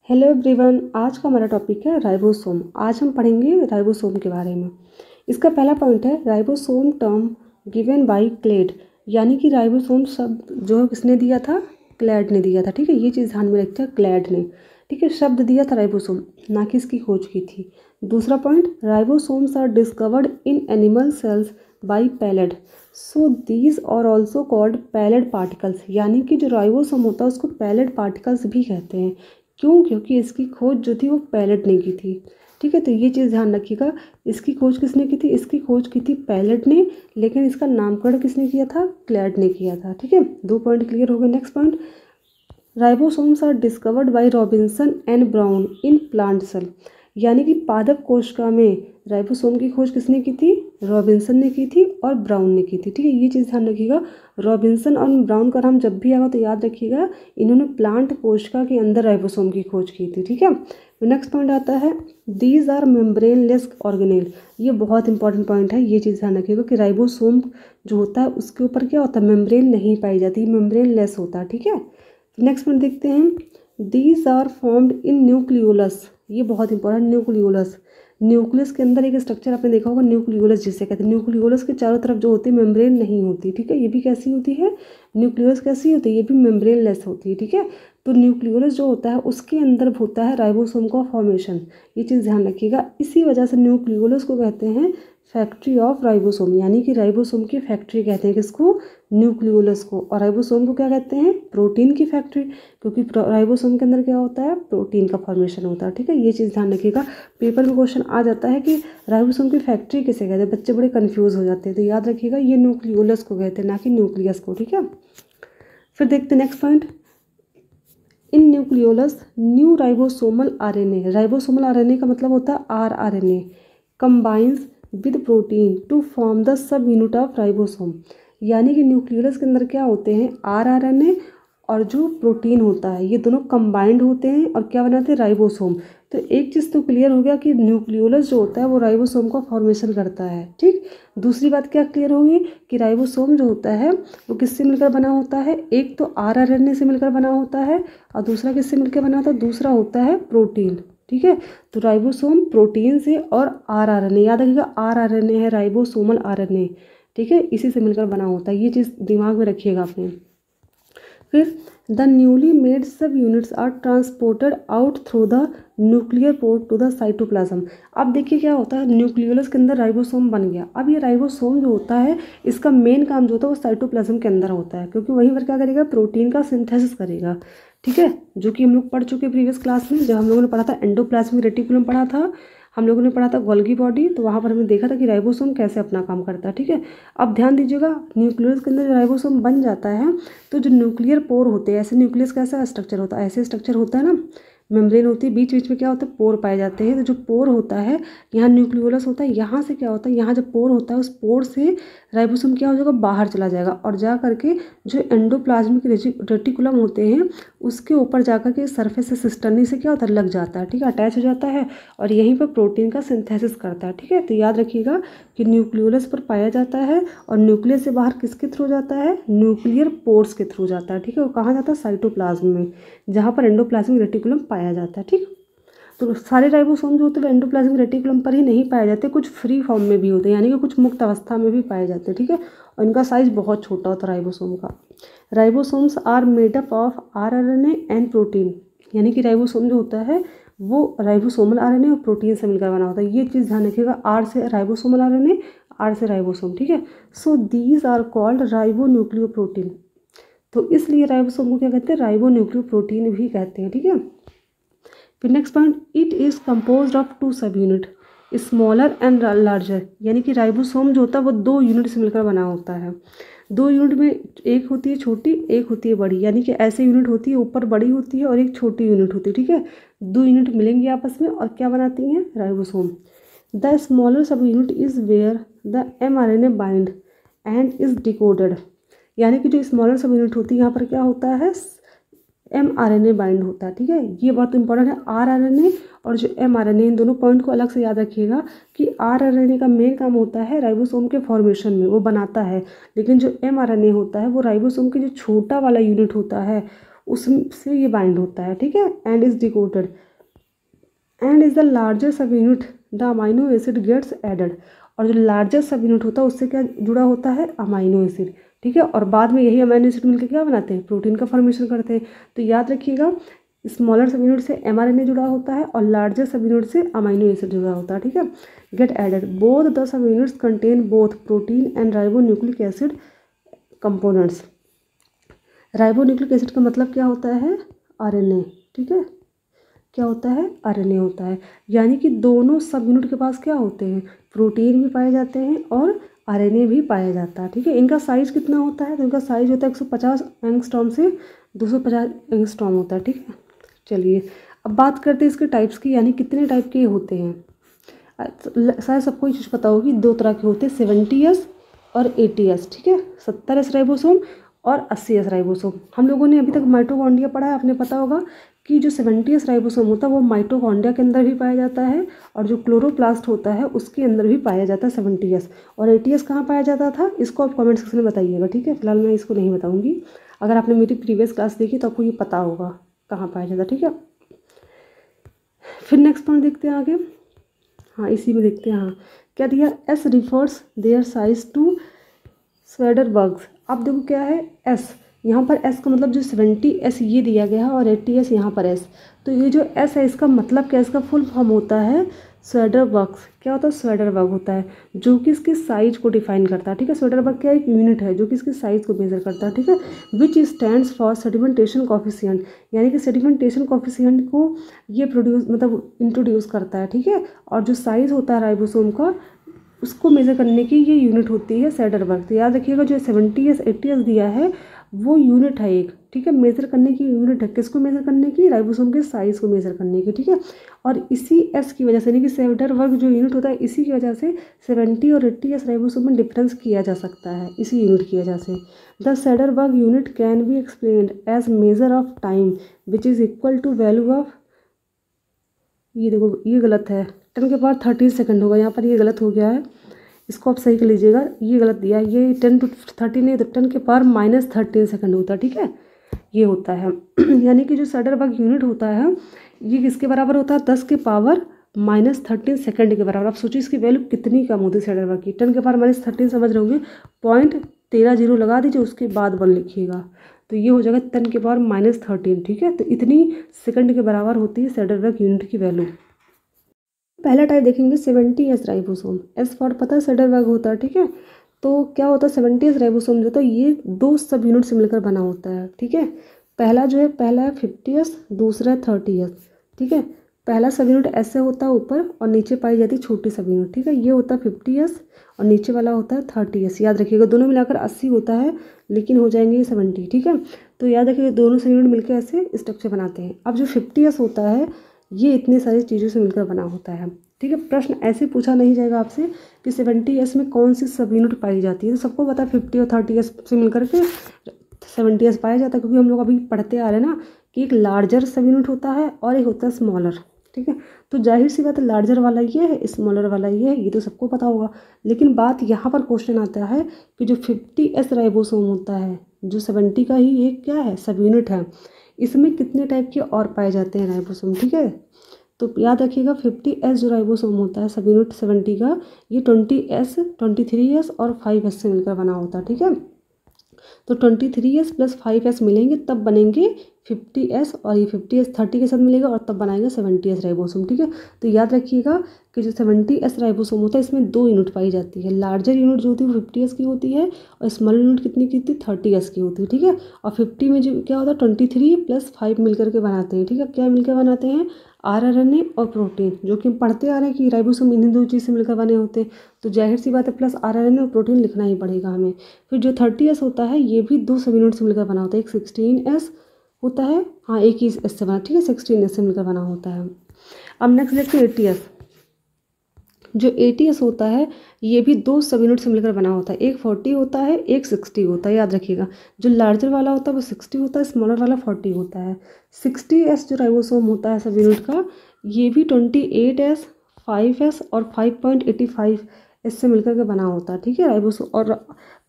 Hello everyone, आज का हमारा टॉपिक है राइबोसोम। आज हम पढ़ेंगे राइबोसोम के बारे में। इसका पहला पॉइंट है ribosome term given by Claude, यानी कि राइबोसोम शब्द जो किसने दिया था? क्लेड ने दिया था। ठीक है, ये चीज़ ध्यान में रखते हैं, क्लेड ने। ठीक है, शब्द दिया था राइबोसोम, ना कि इसकी खोज की थी। दूसरा point, ribosomes are discovered in animal cells by Palade, so these are also called Palade particles, यानी कि जो राइबोसोम होता है उसको पैलेड पार्टिकल्स भी कहते हैं। क्यों? क्योंकि इसकी खोज जो थी वो पैलेट ने की थी। ठीक है, तो ये चीज़ ध्यान रखिएगा। इसकी खोज किसने की थी? इसकी खोज की थी पैलेट ने, लेकिन इसका नामकरण किसने किया था? क्लेड ने किया था। ठीक है, 2 पॉइंट क्लियर हो गए। Next point, ribosomes are discovered by Robinson and Brown in plant cell, यानी कि पादप कोशिका में राइबोसोम की खोज किसने की थी? रॉबिन्सन ने की थी और ब्राउन ने की थी। ठीक है, ये चीज़ ध्यान रखिएगा। रॉबिन्सन और ब्राउन का नाम जब भी आएगा तो याद रखिएगा, इन्होंने प्लांट कोशिका के अंदर राइबोसोम की खोज की थी। ठीक है, नेक्स्ट पॉइंट आता है दीज आर मेम्ब्रेनलेस ऑर्गेनेल। ये बहुत इंपॉर्टेंट पॉइंट है, ये चीज़ ध्यान रखिएगा कि राइबोसोम जो होता है उसके ऊपर क्या होता है? मेम्ब्रेन नहीं पाई जाती, मेम्ब्रेनलेस होता है। ठीक है, नेक्स्ट पॉइंट देखते हैं, these are formed in nucleolus. ये बहुत इंपॉर्टेंट, न्यूक्लियोलस। न्यूक्लियस के अंदर एक स्ट्रक्चर आपने देखा होगा, न्यूक्लियोलस जिसे कहते हैं। न्यूक्लियोलस के चारों तरफ जो होती है मेम्ब्रेन नहीं होती। ठीक है, ये भी कैसी होती है? न्यूक्लियोलस कैसी होती है? ये भी मेम्ब्रेनलेस होती है। ठीक है, तो न्यूक्लियोलस जो होता है उसके अंदर होता है राइबोसोम का फॉर्मेशन। ये चीज़ ध्यान रखिएगा। इसी वजह से न्यूक्लियोलस को कहते हैं फैक्ट्री ऑफ राइबोसोम, यानी कि राइबोसोम की फैक्ट्री कहते हैं किसको? न्यूक्लियोलस को। और राइबोसोम को क्या कहते हैं? प्रोटीन की फैक्ट्री, क्योंकि राइबोसोम के अंदर क्या होता है? प्रोटीन का फॉर्मेशन होता है। ठीक है, ये चीज़ ध्यान रखिएगा। पेपर में क्वेश्चन आ जाता है कि राइबोसोम की फैक्ट्री किसे कहते हैं, बच्चे बड़े कंफ्यूज हो जाते हैं। तो याद रखिएगा ये न्यूक्लियोलस को कहते हैं, ना कि न्यूक्लियस को। ठीक है, फिर देखते हैं next point, in nucleolus new ribosomal RNA. Ribosomal RNA का मतलब होता है rRNA combines with protein to form the subunit of ribosome, यानी कि न्यूक्लियोलस के अंदर क्या होते हैं? आरआरएनए और जो प्रोटीन होता है, ये दोनों कंबाइंड होते हैं और क्या बनाते हैं? राइबोसोम। तो एक चीज़ तो क्लियर हो गया कि न्यूक्लियोलस जो होता है वो राइबोसोम का फॉर्मेशन करता है। ठीक, दूसरी बात क्या क्लियर होगी कि राइबोसोम जो होता है वो किससे मिलकर बना होता है? एक तो आरआरएनए से मिलकर बना होता है और दूसरा किससे मिलकर बना होता है? दूसरा होता है प्रोटीन। ठीक है, तो राइबोसोम प्रोटीन से और आरआरएनए, याद रखिएगा आरआरएनए है राइबोसोमल आरएनए। ठीक है, इसी से मिलकर बना होता है। ये चीज़ दिमाग में रखिएगा आपने। फिर the newly made sub units are transported out through the nuclear port to the cytoplasm. अब देखिए क्या होता है, न्यूक्लियोलस के अंदर राइबोसोम बन गया। अब ये राइबोसोम जो होता है इसका मेन काम जो होता है वो साइटोप्लाज्म के अंदर होता है, क्योंकि वहीं पर क्या करेगा? प्रोटीन का सिंथेसिस करेगा। ठीक है, जो कि हम लोग पढ़ चुके प्रीवियस क्लास में, जब हम लोगों ने पढ़ा था एंडोप्लाज्मिक रेटिकुलम पढ़ा था, हम लोगों ने पढ़ा था गोल्गी बॉडी, तो वहाँ पर हमने देखा था कि राइबोसोम कैसे अपना काम करता है। ठीक है, अब ध्यान दीजिएगा, न्यूक्लियस के अंदर राइबोसोम बन जाता है तो जो न्यूक्लियर पोर होते हैं, ऐसे न्यूक्लियस कैसा स्ट्रक्चर होता है? ऐसे स्ट्रक्चर होता है ना, मेम्ब्रेन होती है, बीच बीच में क्या होता है? पोर पाए जाते हैं। तो जो पोर होता है, यहाँ न्यूक्लियोलस होता है, यहाँ से क्या होता है? यहाँ जब पोर होता है उस पोर से राइबोसोम क्या हो जाएगा? बाहर चला जाएगा और जा करके जो एंडोप्लाज्मिक रेटिकुलम होते हैं उसके ऊपर जा करके सरफेस से सिस्टर्नी से क्या होता है? लग जाता है। ठीक है, अटैच हो जाता है और यहीं पर प्रोटीन का सिंथेसिस करता है। ठीक है, तो याद रखिएगा कि न्यूक्लियोलस पर पाया जाता है और न्यूक्लियस से बाहर किसके थ्रू जाता है? न्यूक्लियर पोर्स के थ्रू जाता है। ठीक है, वो कहाँ जाता है? साइटोप्लाज्म में, जहाँ पर एंडोप्लाज्मिक रेटिकुलम पाया जाता है। ठीक, तो सारे राइबोसोम जो होते हैं एंडोप्लाज्मिक रेटिकुलम पर ही नहीं पाए जाते, कुछ फ्री फॉर्म में भी होते हैं, यानी कि कुछ मुक्त अवस्था में भी पाए जाते हैं। ठीक है, और इनका साइज बहुत छोटा होता है राइबोसोम का। Ribosomes are made up of rRNA and protein, यानी कि राइबोसोम जो होता है वो राइबोसोमल आरएनए और प्रोटीन से मिलकर बना होता है। ये चीज़ ध्यान रखिएगा, आर से राइबोसोमल आरएनए, आर से राइबोसोम। ठीक है, so these are called ribonucleoprotein. तो इसलिए राइबोसोम को क्या कहते हैं? राइबोन्यूक्लियोप्रोटीन भी कहते हैं। ठीक है, फिर next point, it is compose of 2 सब यूनिट स्मॉलर एंड लार्जर, यानी कि राइबोसोम जो होता है वो 2 यूनिट से मिलकर बना होता है। 2 यूनिट में एक होती है छोटी, एक होती है बड़ी, यानी कि ऐसे यूनिट होती है, ऊपर बड़ी होती है और एक छोटी यूनिट होती है। ठीक है, 2 यूनिट मिलेंगी आपस में और क्या बनाती हैं? Ribosome. The smaller sub unit is where the mRNA bind and is decoded, यानी कि जो स्मॉलर सब यूनिट होती है यहाँ पर क्या होता है? mRNA बाइंड होता है। ठीक है, ये बहुत इंपॉर्टेंट है। आरआरएनए और जो mRNA, इन दोनों पॉइंट को अलग से याद रखिएगा कि आरआरएनए का मेन काम होता है राइबोसोम के फॉर्मेशन में, वो बनाता है, लेकिन जो mRNA होता है वो राइबोसोम के जो छोटा वाला यूनिट होता है उससे ये बाइंड होता है, ठीक है। And is decoded and is the larger sub unit the amino acid gets added. और जो लार्जर सब यूनिट होता है उससे क्या जुड़ा होता है, अमाइनो एसिड, ठीक है। और बाद में यही अमाइनो एसिड मिलकर क्या बनाते हैं, प्रोटीन का फॉर्मेशन करते हैं। तो याद रखिएगा स्मॉलर सब यूनिट से mRNA जुड़ा होता है और लार्जर सब यूनिट से अमाइनो एसिड जुड़ा होता है, ठीक है। Get added both the sub units contain both protein and ribonucleic acid components. Ribonucleic acid का मतलब क्या होता है, RNA, ठीक है। क्या होता है, RNA होता है। यानी कि दोनों सब यूनिट के पास क्या होते हैं, प्रोटीन भी पाए जाते हैं और RNA भी पाया जाता है, ठीक है। इनका साइज कितना होता है, तो इनका साइज होता है 150 एंगस्ट्रॉम से 250 एंगस्ट्रॉम होता है, ठीक है। चलिए अब बात करते हैं इसके टाइप्स की, यानी कितने टाइप के होते हैं। शायद सबको ये चीज़ पता होगी, दो तरह के होते हैं, 70S और 80S, ठीक है। 70S राइबोसोम और 80S राइबोसोम। हम लोगों ने अभी तक माइटोकॉन्ड्रिया पढ़ा है, आपने पता होगा कि जो 70S राइबोसोम होता है वो माइटोकॉन्ड्रिया के अंदर भी पाया जाता है और जो क्लोरोप्लास्ट होता है उसके अंदर भी पाया जाता है 70S। और 80S कहाँ पाया जाता था, इसको आप कमेंट सेक्शन में बताइएगा, ठीक है। फिलहाल मैं इसको नहीं बताऊँगी, अगर आपने मेरी प्रीवियस क्लास देखी तो आपको ये पता होगा कहाँ पाया जाता है, ठीक है। फिर नेक्स्ट पॉइंट देखते हैं आगे। हाँ इसी में देखते हैं, हाँ क्या दिया, S refers their size to Svedbergs. अब देखो क्या है एस, यहाँ पर एस का मतलब जो 70S ये दिया गया है और 80S यहाँ पर एस। तो ये जो एस है इसका मतलब क्या, इसका फुल फॉर्म होता है स्वेडर बग्स। क्या होता है, स्वेडर बग होता है जो कि इसकी साइज को डिफाइन करता है, ठीक है। स्वेडर बग क्या एक यूनिट है जो कि इसकी साइज को मेजर करता है, ठीक है। विच स्टैंड्स फॉर सेडिमेंटेशन कॉफिशिएंट, यानी कि सेडिमेंटेशन कॉफिशिएंट को ये प्रोड्यूस मतलब इंट्रोड्यूस करता है, ठीक है। और जो साइज होता है राइबोसोम का उसको मेज़र करने की ये यूनिट होती है स्वेडर बग। तो याद रखिएगा जो 70S 80S दिया है वो यूनिट है एक, ठीक है, मेज़र करने की यूनिट है। किसको मेज़र करने की, राइबोसोम के साइज़ को मेज़र करने की, ठीक है। और इसी एस की वजह से, यानी कि स्वेडर बग जो यूनिट होता है इसी की वजह से 70 और 80S राइबोसोम में डिफरेंस किया जा सकता है, इसी यूनिट की वजह से। The Svedberg unit can be explained as measure of time which is equal to value of, ये देखो ये गलत है, 10 के पावर 13 सेकंड होगा, यहाँ पर ये गलत हो गया है, इसको आप सही कर लीजिएगा, ये गलत दिया है, ये 10 to 13 नहीं, तो 10 के पावर -13 सेकंड होता है, ठीक है, ये होता है। यानी कि जो स्वेडर बग यूनिट होता है ये किसके बराबर होता है, 10 के पावर -13 सेकंड के बराबर। आप सोचिए इसकी वैल्यू कितनी कम होती है स्वेडर बग की। 10 के पावर -13 समझ रहे होंगे, 0.13 लगा दीजिए, उसके बाद 1 लिखिएगा, तो ये हो जाएगा 10 के पावर -13, ठीक है। तो इतनी सेकंड के बराबर होती है स्वेडर बग यूनिट की वैल्यू। पहला टाइप देखेंगे 70S राइबोसोम। एस फॉर पता है स्वेडर बग होता है, ठीक है। तो क्या होता है 70S राइबोसोम जो होता है ये 2 सब यूनिट से मिलकर बना होता है, ठीक है। पहला है 50S, दूसरा है 30S, ठीक है। पहला सब यूनिट ऐसे होता है ऊपर और नीचे पाई जाती है छोटी सब यूनिट, ठीक है। ये होता है 50S और नीचे वाला होता है 30S। याद रखिएगा दोनों मिलाकर 80 होता है, लेकिन हो जाएंगे ये 70, ठीक है। तो याद रखिएगा दोनों सब यूनिट मिलकर ऐसे स्ट्रक्चर बनाते हैं। अब जो 50S होता है ये इतनी सारी चीज़ों से मिलकर बना होता है, ठीक है। प्रश्न ऐसे पूछा नहीं जाएगा आपसे कि 70S में कौन सी सब यूनिट पाई जाती है। तो सबको पता है 50 और 30S से मिलकर के 70S पाया जाता है, क्योंकि हम लोग अभी पढ़ते आ रहे हैं ना कि एक लार्जर सब यूनिट होता है और एक होता है स्मॉलर, ठीक है। तो जाहिर सी बात है लार्जर वाला ये है, स्मॉलर वाला ये है, ये तो सबको पता होगा। लेकिन बात यहाँ पर क्वेश्चन आता है कि जो 50S राइबोसोम होता है जो 70 का ही एक क्या है सब यूनिट है, इसमें कितने टाइप के और पाए जाते हैं राइबोसोम, ठीक है। तो याद रखिएगा 50S जो राइबोसोम होता है सब यूनिट 70 का, ये 20S 23S और 5S से मिलकर बना होता है, ठीक है। तो 23S + 5S मिलेंगे तब बनेंगे 50S, और ये 50S 30 के साथ मिलेगा और तब बनाएगा 70S राइबोसोम, ठीक है। तो याद रखिएगा कि जो 70S राइबोसोम होता है इसमें 2 यूनिट पाई जाती है। लार्जर यूनिट जो होती है वो 50S की होती है और स्मॉल यूनिट कितनी की होती है 30S की होती है, ठीक है। और 50 में जो क्या होता है 23 + 5 मिलकर के बनाते हैं, ठीक है। क्या मिलकर बनाते हैं, RNA और प्रोटीन, जो कि हम पढ़ते आ रहे हैं कि राइबोसोम इन्हीं 2 चीज़ से मिलकर बने होते हैं। तो जाहिर सी बात है प्लस RNA और प्रोटीन लिखना ही पड़ेगा हमें। फिर जो 30S होता है ये भी 2 सब यूनिट से मिलकर बना होता है, एक 16S होता है, हाँ एक ही एस से बना, ठीक है, 16S से मिलकर बना होता है। अब नेक्स्ट देखते हैं 80S। जो 80S होता है ये भी 2 सब यूनिट से मिलकर बना होता है, एक 40 होता है एक 60 होता है। याद रखिएगा जो लार्जर वाला होता है वो 60 होता है, स्मॉलर वाला 40 होता है। 60S जो राइबोसोम होता है सब यूनिट का ये भी 28S 5S और 5.85 इससे मिलकर के बना होता है, ठीक है, राइबोसोम और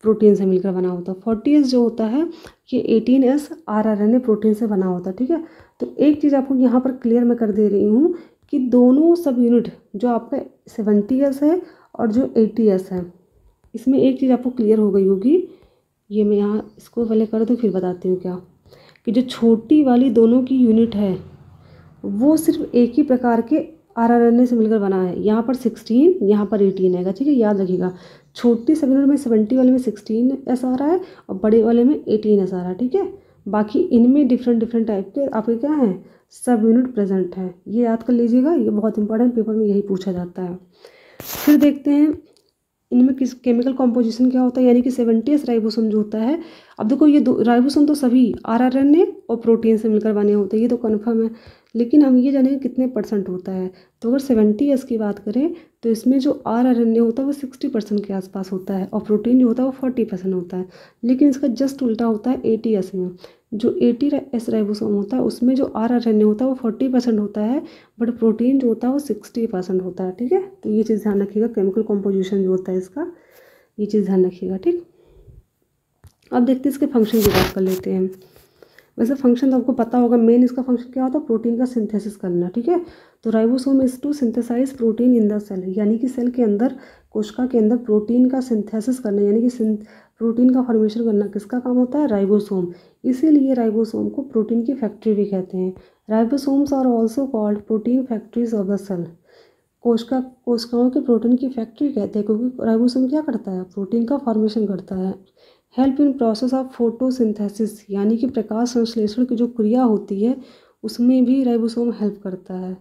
प्रोटीन से मिलकर बना होता है। 40S जो होता है ये 18S rRNA प्रोटीन से बना होता है, ठीक है। तो एक चीज़ आपको यहाँ पर क्लियर मैं कर दे रही हूँ कि दोनों सब यूनिट जो आपका 70S है और जो 80S है, इसमें एक चीज़ आपको क्लियर हो गई होगी। ये मैं यहाँ इसको पहले कर दूँ फिर बताती हूँ क्या, कि जो छोटी वाली दोनों की यूनिट है वो सिर्फ एक ही प्रकार के rRNA से मिलकर बना है। यहाँ पर 16, यहाँ पर 18 है, ठीक है, याद रखिएगा। छोटी सब यूनिट में 70 वाले में 16S आ रहा है और बड़े वाले में 18S आ रहा है, ठीक है। बाकी इनमें डिफरेंट डिफरेंट टाइप के आपके क्या हैं, सब यूनिट प्रेजेंट है। ये याद कर लीजिएगा, ये बहुत इंपॉर्टेंट, पेपर में यही पूछा जाता है। फिर देखते हैं इनमें किस केमिकल कॉम्पोजिशन क्या होता है, यानी कि 70S राइबोसोम जो होता है। अब देखो ये दो राइबोसोम तो सभी rRNA और प्रोटीन से मिलकर बने होते हैं, ये तो कन्फर्म है। लेकिन हम ये जानेंगे कितने परसेंट होता है। तो अगर 70S की बात करें तो इसमें जो rRNA होता है वो 60% के आसपास होता है और प्रोटीन जो होता है वो 40% होता है। लेकिन इसका जस्ट उल्टा होता है 80S में। जो 80S राइबोसोम होता है उसमें जो rRNA होता है वो 40% होता है, बट प्रोटीन जो होता है वो 60% होता है, ठीक है। तो ये चीज़ ध्यान रखिएगा, केमिकल कॉम्पोजिशन जो होता है इसका, ये चीज़ ध्यान रखिएगा, ठीक। अब देखते हैं इसके फंक्शन की बात कर लेते हैं। वैसे फंक्शन तो आपको पता होगा, मेन इसका फंक्शन क्या होता है, प्रोटीन का सिंथेसिस करना, ठीक है। तो ribosome is to synthesize protein in the cell, यानी कि सेल के अंदर, कोशिका के अंदर प्रोटीन का सिंथेसिस करना, यानी कि प्रोटीन का फॉर्मेशन करना किसका काम होता है, राइबोसोम। इसीलिए राइबोसोम को प्रोटीन की फैक्ट्री भी कहते हैं। Ribosomes are also called protein factories of the cell. कोशिकाओं के प्रोटीन की फैक्ट्री कहते हैं, क्योंकि राइबोसोम क्या करता है, प्रोटीन का फॉर्मेशन करता है। Help in process of photosynthesis, यानी कि प्रकाश संश्लेषण की जो क्रिया होती है उसमें भी राइबोसोम हेल्प करता है।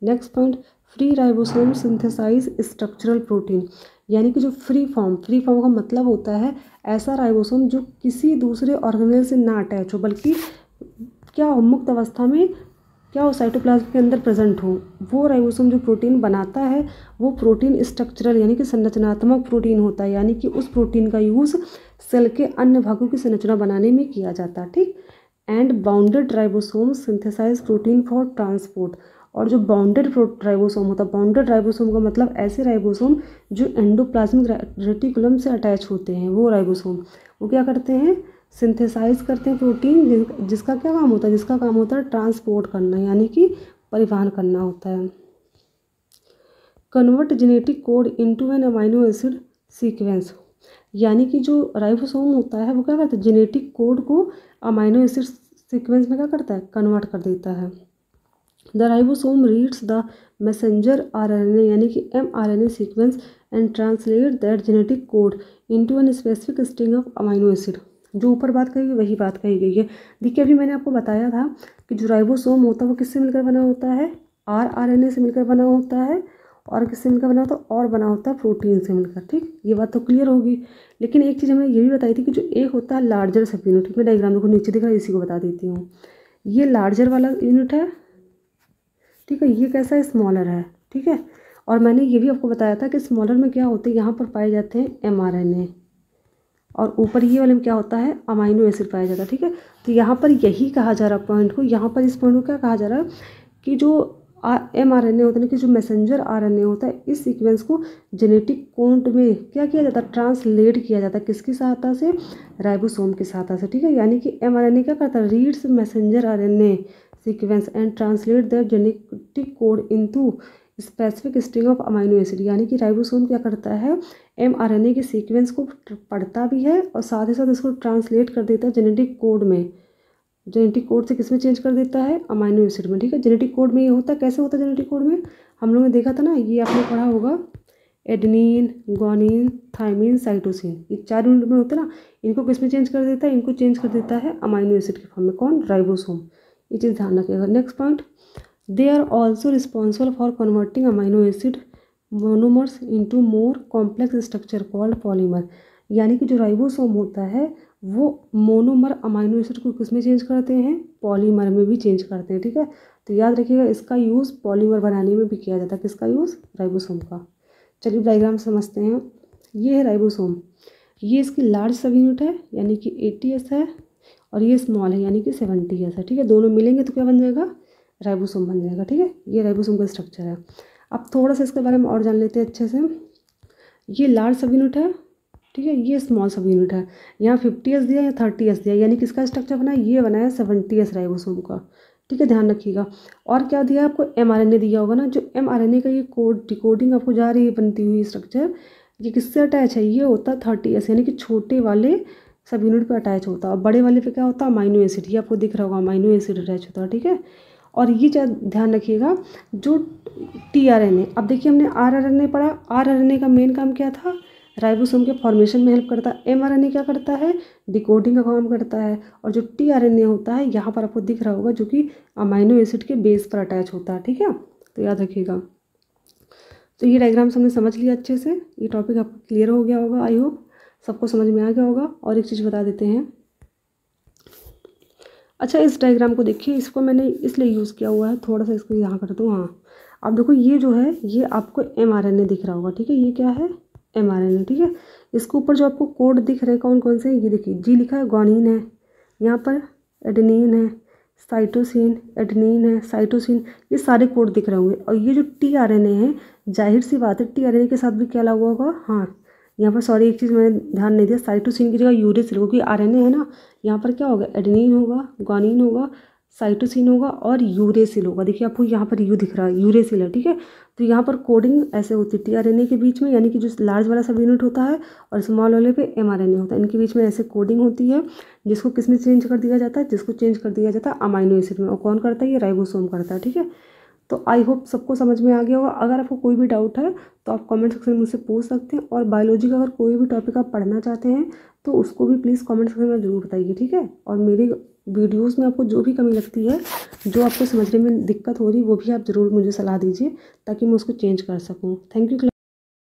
Next point, free ribosome synthesize structural protein, यानी कि जो फ्री फॉर्म का मतलब होता है ऐसा राइबोसोम जो किसी दूसरे ऑर्गेनेल से ना अटैच हो, बल्कि क्या हो, मुक्त अवस्था में क्या हो, साइटोप्लाज्म के अंदर प्रेजेंट हो। वो राइबोसोम जो प्रोटीन बनाता है वो प्रोटीन स्ट्रक्चरल यानी कि संरचनात्मक प्रोटीन होता है, यानी कि उस प्रोटीन का यूज़ सेल के अन्य भागों की संरचना बनाने में किया जाता है, ठीक। And bounded ribosome synthesize protein for transport, और जो बाउंडेड राइबोसोम होता है, बाउंडेड राइबोसोम का मतलब ऐसे राइबोसोम जो एंडोप्लाज्मिक रेटिकुलम से अटैच होते हैं, वो राइबोसोम वो क्या करते हैं, सिंथेसाइज करते हैं प्रोटीन, जिसका क्या काम होता है, जिसका काम होता है ट्रांसपोर्ट करना, यानी कि परिवहन करना होता है। Convert genetic code into an amino acid sequence, यानी कि जो राइबोसोम होता है वो क्या करता है, जेनेटिक कोड को अमाइनो एसिड सीक्वेंस में क्या करता है, कन्वर्ट कर देता है। The ribosome reads the messenger RNA यानी कि mRNA sequence and translate that genetic code into an specific string of amino acid. जो ऊपर बात कही वही बात कही गई है। देखिए अभी मैंने आपको बताया था कि जो राइबोसोम होता है वो किससे मिलकर बना होता है, rRNA से मिलकर बना होता है, और किससे मिलकर बना होता है, और बना होता है प्रोटीन से मिलकर, ठीक। ये बात तो क्लियर होगी। लेकिन एक चीज़ हमने ये भी बताई थी कि जो एक होता है लार्जर सब यूनिट, ठीक, मैं डायग्राम देखो नीचे दिख रहा है, इसी को बता देती हूँ। ये लार्जर वाला यूनिट है, ठीक है, ये कैसा है, स्मॉलर है, ठीक है। और मैंने ये भी आपको बताया था कि स्मॉलर में क्या होते हैं, यहाँ पर पाए जाते हैं mRNA, और ऊपर ये वाले में क्या होता है, अमाइनो एसिड पाया जाता है, ठीक है। तो यहाँ पर यही कहा जा रहा है पॉइंट को, यहाँ पर इस पॉइंट को क्या कहा जा रहा है कि जो mRNA होता है कि जो मैसेंजर RNA होता है, इस सीक्वेंस को जेनेटिक कोड में क्या किया जाता है, ट्रांसलेट किया जाता है, किसकी सहायता से, राइबोसोम की सहायता से, ठीक है। यानी कि mRNA क्या करता है, reads messenger RNA sequence and translate the genetic code into specific string of amino acid, यानी कि राइबोसोम क्या करता है, mRNA के सीक्वेंस को पढ़ता भी है और साथ ही साथ इसको ट्रांसलेट कर देता है जेनेटिक कोड में। जेनेटिक कोड से किसमें चेंज कर देता है, अमाइनो एसिड में, ठीक है। जेनेटिक कोड में ये होता है, कैसे होता है जेनेटिक कोड में, हम लोगों ने देखा था ना, ये आपने पढ़ा होगा, एडेनिन, ग्वानिन, थाइमिन, साइटोसिन, ये 4 यूनिट में होते हैं ना, इनको किसमें चेंज कर देता है, इनको चेंज कर देता है अमाइनो एसिड के फॉर्म में, कौन, राइबोसोम। ये चीज़ ध्यान रखिएगा। Next point, they are also responsible for converting amino acid monomers into more complex structure called polymer, यानी कि जो राइबोसोम होता है वो मोनोमर अमाइनो एसिड को किसमें चेंज करते हैं, पॉलीमर में भी चेंज करते हैं, ठीक है। तो याद रखिएगा इसका यूज़ पॉलीमर बनाने में भी किया जाता है, किसका यूज़, राइबोसोम का। चलिए डायग्राम समझते हैं। ये है राइबोसोम, ये इसकी लार्ज सब यूनिट है यानी कि 80S है, और ये स्मॉल है यानी कि 70S है, ठीक है। दोनों मिलेंगे तो क्या बन जाएगा, राइबोसोम बन जाएगा, ठीक है। ये राइबोसोम का स्ट्रक्चर है। अब थोड़ा सा इसके बारे में और जान लेते हैं अच्छे से। ये लार्ज सब यूनिट है, ठीक है, ये स्मॉल सब यूनिट है। यहाँ 50s दिया या 30s दिया, यानी किसका स्ट्रक्चर बना है, ये बनाया 70s राइबोसोम का, ठीक है, ध्यान रखिएगा। और क्या दिया आपको, mRNA दिया होगा ना, जो mRNA का ये कोड डिकोडिंग आपको जा रही है बनती हुई स्ट्रक्चर, ये किससे अटैच है, ये होता है 30s, यानी कि छोटे वाले सब यूनिट पे अटैच होता है, और बड़े वाले पे क्या होता है, अमाइनो एसिड, ये आपको दिख रहा होगा, अमाइनो एसिड अटैच होता है, ठीक है। और ये ध्यान रखिएगा, जो tRNA, अब देखिए हमने rRNA पढ़ा, rRNA का मेन काम क्या था, राइबोसोम के फॉर्मेशन में हेल्प करता है। mRNA क्या करता है, डिकोडिंग का काम करता है। और जो tRNA होता है, यहाँ पर आपको दिख रहा होगा, जो कि अमाइनो एसिड के बेस पर अटैच होता है, ठीक है, तो याद रखिएगा। तो ये डायग्राम्स हमने समझ लिया अच्छे से, ये टॉपिक आपको क्लियर हो गया होगा, आई होप सबको समझ में आ गया होगा। और एक चीज़ बता देते हैं, अच्छा इस डायग्राम को देखिए, इसको मैंने इसलिए यूज़ किया हुआ है, थोड़ा सा इसको यहाँ कर दूँ, हाँ अब देखो ये जो है, ये आपको mRNA दिख रहा होगा, ठीक है, ये क्या है, mRNA, ठीक है। इसके ऊपर जो आपको कोड दिख रहे हैं कौन कौन से, ये देखिए, जी लिखा है, ग्वानिन है, यहाँ पर एडेनिन है, साइटोसिन, एडेनिन है, साइटोसिन, ये सारे कोड दिख रहे होंगे। और ये जो tRNA है, जाहिर सी बात है tRNA के साथ भी क्या लगा होगा, हाँ यहाँ पर सॉरी एक चीज़ मैंने ध्यान नहीं दिया, साइटोसिन की जगह यूरेसिल, क्योंकि RNA है ना, यहाँ पर क्या होगा, एडेनिन होगा, ग्वानिन होगा, साइटोसिन होगा और यूरेसिल होगा। देखिए आपको यहाँ पर यू दिख रहा है, यूरेसिल है, ठीक है। तो यहाँ पर कोडिंग ऐसे होती है tRNA के बीच में, यानी कि जो लार्ज वाला सब यूनिट होता है और स्मॉल वाले पे mRNA होता है, इनके बीच में ऐसे कोडिंग होती है, जिसको किस में चेंज कर दिया जाता है, जिसको चेंज कर दिया जाता है अमाइनो एसिड में। और कौन करता है, ये राइबोसोम करता है, ठीक है। तो आई होप सबको समझ में आ गया होगा। अगर आपको कोई भी डाउट है तो आप कमेंट सेक्शन में मुझसे पूछ सकते हैं। और बायोलॉजी का अगर कोई भी टॉपिक आप पढ़ना चाहते हैं तो उसको भी प्लीज़ कमेंट सेक्शन में ज़रूर बताइए, ठीक है। और मेरी वीडियोस में आपको जो भी कमी लगती है, जो आपको समझने में दिक्कत हो रही है, वो भी आप ज़रूर मुझे सलाह दीजिए, ताकि मैं उसको चेंज कर सकूँ। Thank you.